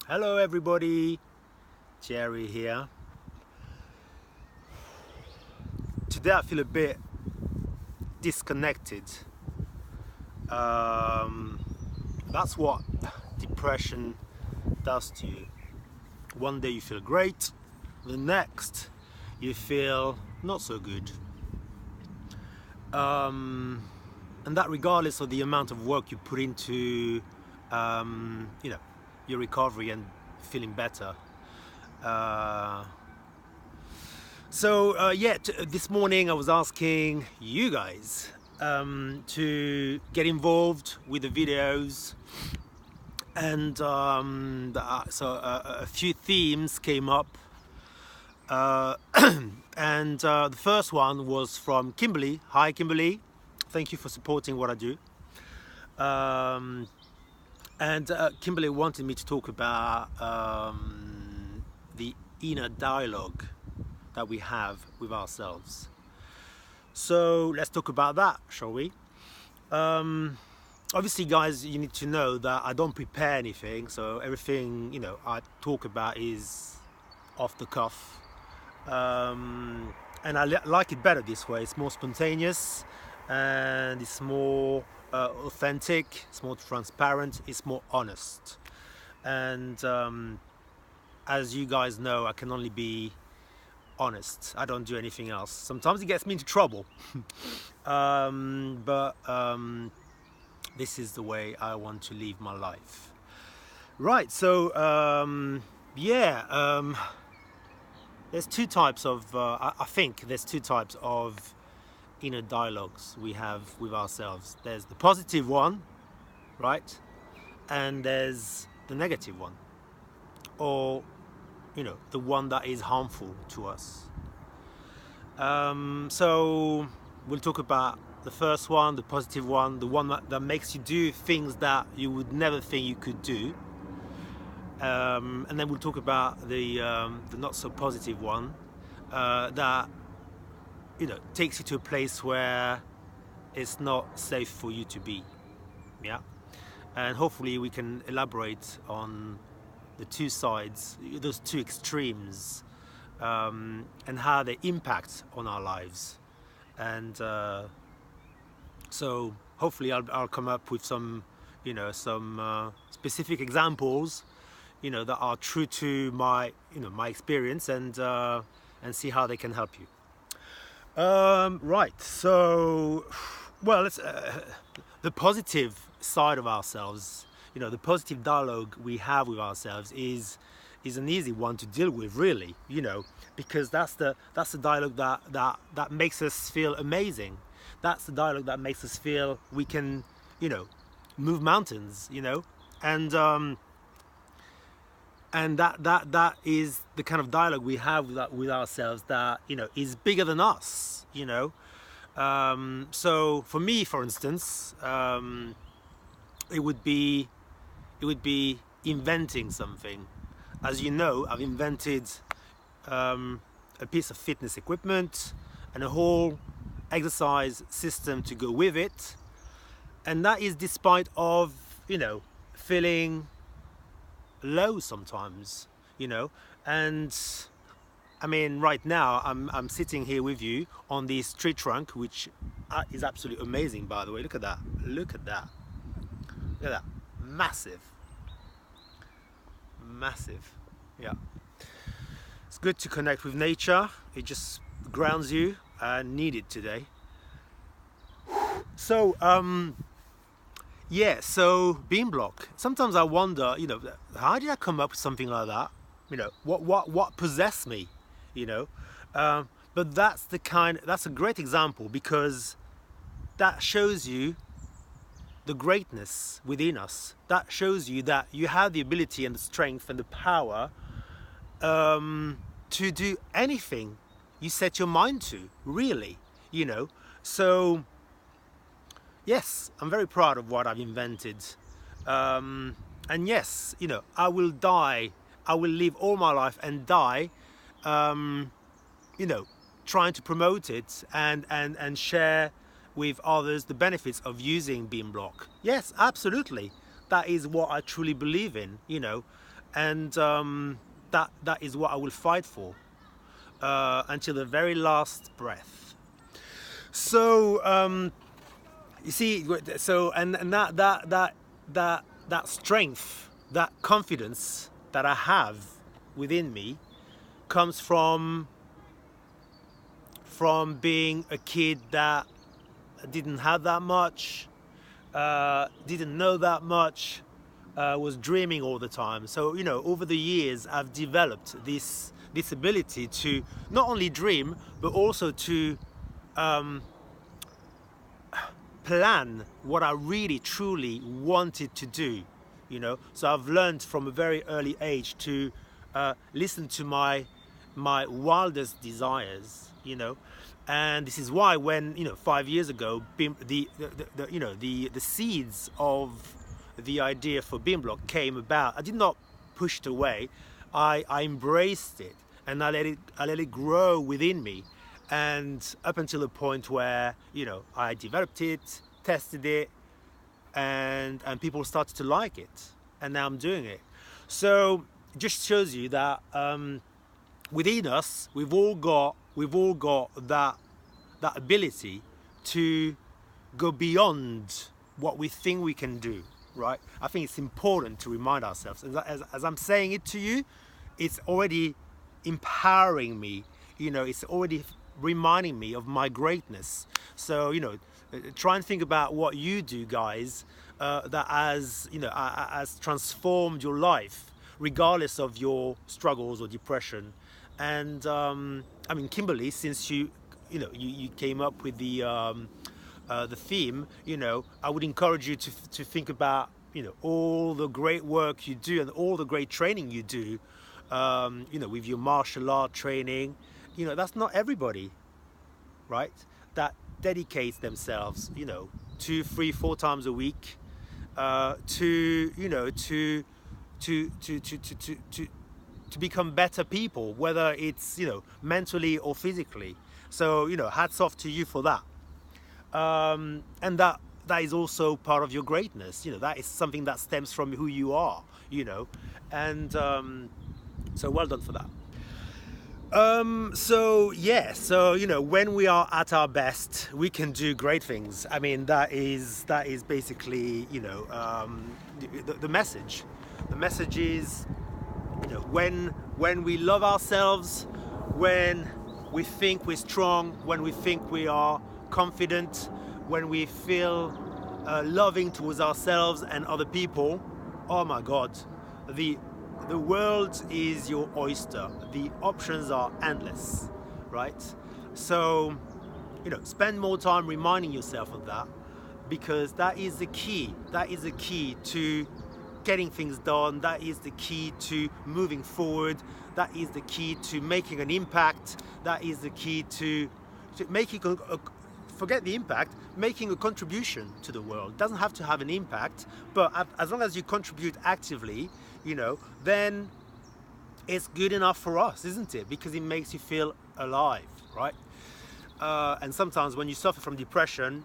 Hello everybody, Thierry here. Today I feel a bit disconnected. That's what depression does to you. One day you feel great, the next you feel not so good. And that regardless of the amount of work you put into your recovery and feeling better. This morning I was asking you guys to get involved with the videos, and a few themes came up, and the first one was from Kimberly. Hi Kimberly, thank you for supporting what I do. Kimberly wanted me to talk about the inner dialogue that we have with ourselves. So let's talk about that, shall we? Obviously, guys, you need to know that I don't prepare anything, so everything I talk about is off the cuff, and I like it better this way. It's more spontaneous, and it's more authentic, it's more transparent, it's more honest. And as you guys know, I can only be honest. I don't do anything else. Sometimes it gets me into trouble, but this is the way I want to live my life. Right, so there's two types of I think there's two types of inner dialogues we have with ourselves. There's the positive one, right? And there's the negative one, or the one that is harmful to us. So we'll talk about the first one, the positive one, the one that makes you do things that you would never think you could do. And then we'll talk about the not so positive one, that takes you to a place where it's not safe for you to be. Yeah, and hopefully we can elaborate on the two sides, those two extremes, and how they impact on our lives. And so hopefully I'll come up with some specific examples that are true to my my experience, and see how they can help you. Right, so let's the positive side of ourselves, the positive dialogue we have with ourselves is an easy one to deal with, really, because that's the dialogue that makes us feel amazing. That's the dialogue that makes us feel we can move mountains, and that is the kind of dialogue we have with ourselves that is bigger than us. So for me, for instance, it would be inventing something. As you know, I've invented a piece of fitness equipment and a whole exercise system to go with it, and that is despite of feeling low sometimes, and I mean, right now I'm sitting here with you on this tree trunk, which is absolutely amazing, by the way. Look at that, massive, yeah. It's good to connect with nature. It just grounds you. I need it today. So so beam block. Sometimes I wonder, how did I come up with something like that? What possessed me? But that's a great example, because that shows you the greatness within us. That shows you that you have the ability and the strength and the power to do anything you set your mind to, really. So yes, I'm very proud of what I've invented. And yes, I will live all my life and die, trying to promote it and share with others the benefits of using beam block. Yes, absolutely. That is what I truly believe in, and that is what I will fight for until the very last breath. So you see, so and that strength, that confidence that I have within me comes from being a kid that didn't have that much, didn't know that much, was dreaming all the time. So, you know, over the years I've developed this ability to not only dream but also to plan what I really truly wanted to do, you know. So I've learned from a very early age to listen to my wildest desires, you know. And this is why when, you know, 5 years ago, the seeds of the idea for BIMBlock came about, I did not push it away. I embraced it, and I let it grow within me, and up until the point where, you know, I developed it, tested it, and people started to like it, and now I'm doing it. So it just shows you that within us, we've all got that ability to go beyond what we think we can do, right? I think it's important to remind ourselves. As I'm saying it to you, it's already empowering me, you know, it's already reminding me of my greatness. So, you know, try and think about what you do, guys, that has, you know, has transformed your life, regardless of your struggles or depression. And I mean, Kimberly, since you came up with the theme, you know, I would encourage you to think about, you know, all the great work you do and all the great training you do, you know, with your martial art training. You know, that's not everybody, right? That dedicates themselves, you know, 2, 3, 4 times a week to, you know, to become better people, whether it's, you know, mentally or physically. So, you know, hats off to you for that. And that is also part of your greatness. You know, that is something that stems from who you are, you know. And so well done for that. So yeah, so, you know, when we are at our best, we can do great things. I mean, that is basically, you know, the message. The message is, you know, when we love ourselves, when we think we're strong, when we think we are confident, when we feel loving towards ourselves and other people, oh my God, the world is your oyster. The options are endless, right? So, you know, spend more time reminding yourself of that, because that is the key. That is the key to getting things done. That is the key to moving forward. That is the key to making an impact. That is the key to making forget the impact, making a contribution to the world. It doesn't have to have an impact, but as long as you contribute actively, you know, then it's good enough for us, isn't it? Because it makes you feel alive, right? And sometimes when you suffer from depression,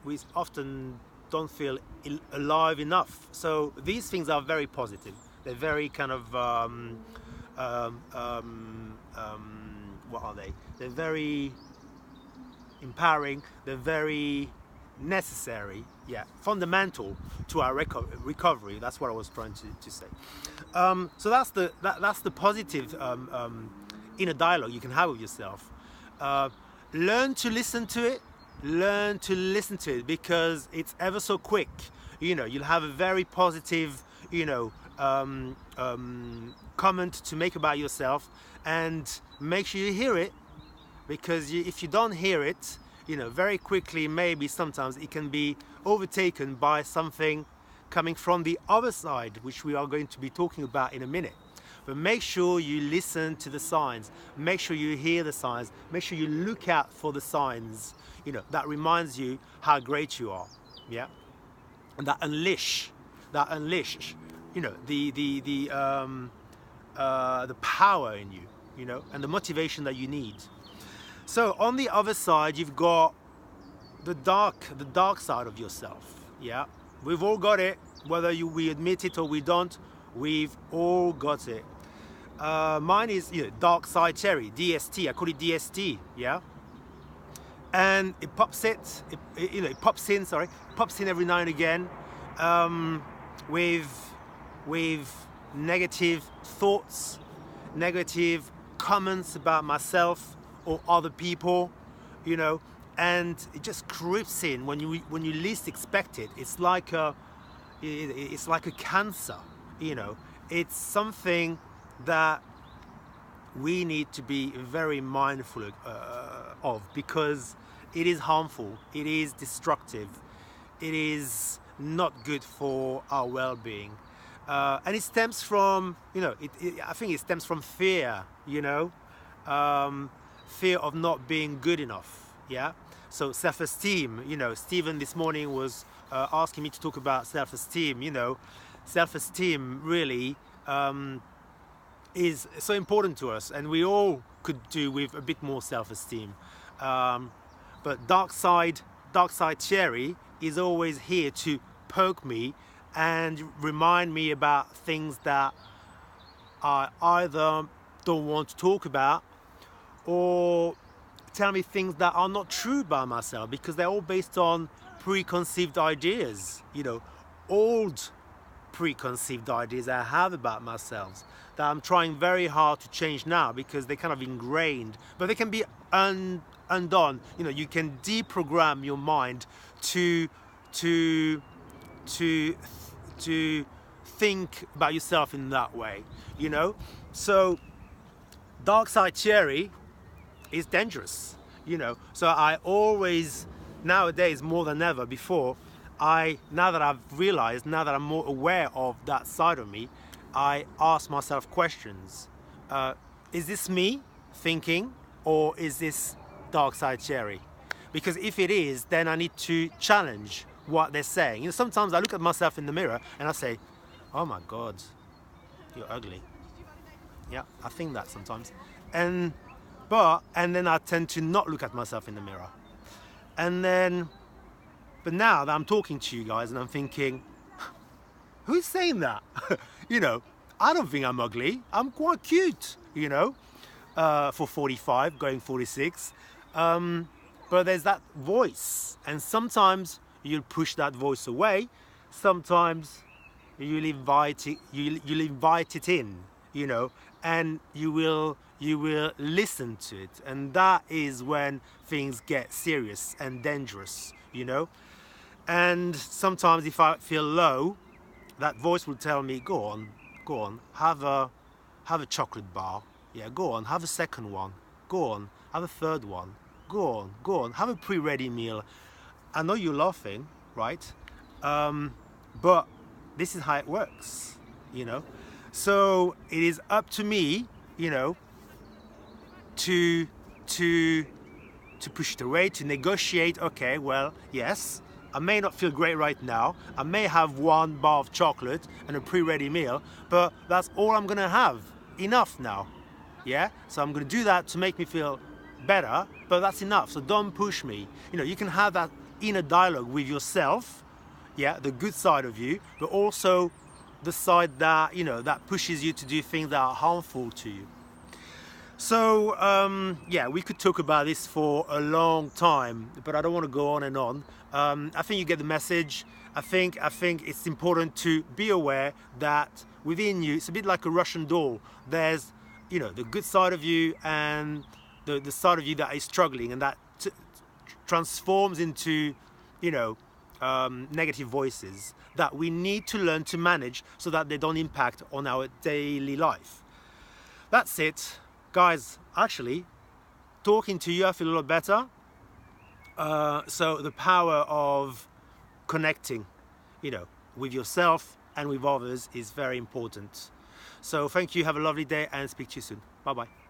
we often don't feel alive enough. So these things are very positive. They're very kind of what are they? They're very empowering. They're very necessary, yeah, fundamental to our recovery. That's what I was trying to say. So that's the positive inner dialogue you can have with yourself. Learn to listen to it. Learn to listen to it, because it's ever so quick. You know, you'll have a very positive, you know, comment to make about yourself, and make sure you hear it, because if you don't hear it, you know, very quickly, maybe sometimes it can be overtaken by something coming from the other side, which we are going to be talking about in a minute. But make sure you listen to the signs. Make sure you hear the signs. Make sure you look out for the signs, you know, that reminds you how great you are, yeah? And that unleash, you know, the power in you, you know, and the motivation that you need. So on the other side, you've got the dark side of yourself. Yeah, we've all got it. whether we admit it or we don't, we've all got it. Mine is, you know, dark side Thierry, DST. I call it DST, yeah. And it pops pops in every now and again, with negative thoughts, negative comments about myself or other people, you know, and it just creeps in when you least expect it. It's like a cancer, you know. It's something that we need to be very mindful of, because it is harmful, it is destructive, it is not good for our well-being, and it stems from, you know, I think it stems from fear, you know, fear of not being good enough, yeah. So self-esteem, you know, Stephen this morning was asking me to talk about self-esteem. You know, self-esteem really is so important to us, and we all could do with a bit more self-esteem. But dark side Thierry is always here to poke me and remind me about things that I either don't want to talk about, or tell me things that are not true about myself, because they're all based on preconceived ideas, you know, old preconceived ideas I have about myself that I'm trying very hard to change now, because they're kind of ingrained, but they can be undone. You know, you can deprogram your mind to think about yourself in that way, you know. So dark side Thierry is dangerous, you know. So I always, nowadays more than ever before, now that I've realized, now that I'm more aware of that side of me, I ask myself questions. Is this me thinking, or is this dark side Thierry? Because if it is, then I need to challenge what they're saying. You know, sometimes I look at myself in the mirror and I say, oh my God, you're ugly. Yeah, I think that sometimes. And then I tend to not look at myself in the mirror. But now that I'm talking to you guys and I'm thinking, who's saying that? You know, I don't think I'm ugly. I'm quite cute, you know, for 45, going 46. But there's that voice, and sometimes you'll push that voice away. Sometimes you'll invite it in, you know, and you will listen to it, and that is when things get serious and dangerous, you know. And sometimes if I feel low, that voice will tell me, go on, have a chocolate bar, yeah, go on, have a second one, go on, have a third one, go on, have a pre-ready meal. I know you're laughing, right? But this is how it works, you know. So it is up to me, you know, to push it away, to negotiate. Okay, well, yes, I may not feel great right now. I may have one bar of chocolate and a pre-ready meal, but that's all I'm gonna have. Enough now, yeah? So I'm gonna do that to make me feel better, but that's enough. So don't push me. You know, you can have that inner dialogue with yourself, yeah, the good side of you, but also the side that, you know, that pushes you to do things that are harmful to you. So yeah, we could talk about this for a long time, but I don't want to go on and on. I think you get the message. I think it's important to be aware that within you, it's a bit like a Russian doll. There's, you know, the good side of you and the side of you that is struggling, and that transforms into, you know, negative voices that we need to learn to manage so that they don't impact on our daily life. That's it. Guys, actually, talking to you, I feel a lot better. So the power of connecting, you know, with yourself and with others is very important. So thank you, have a lovely day, and speak to you soon. Bye-bye.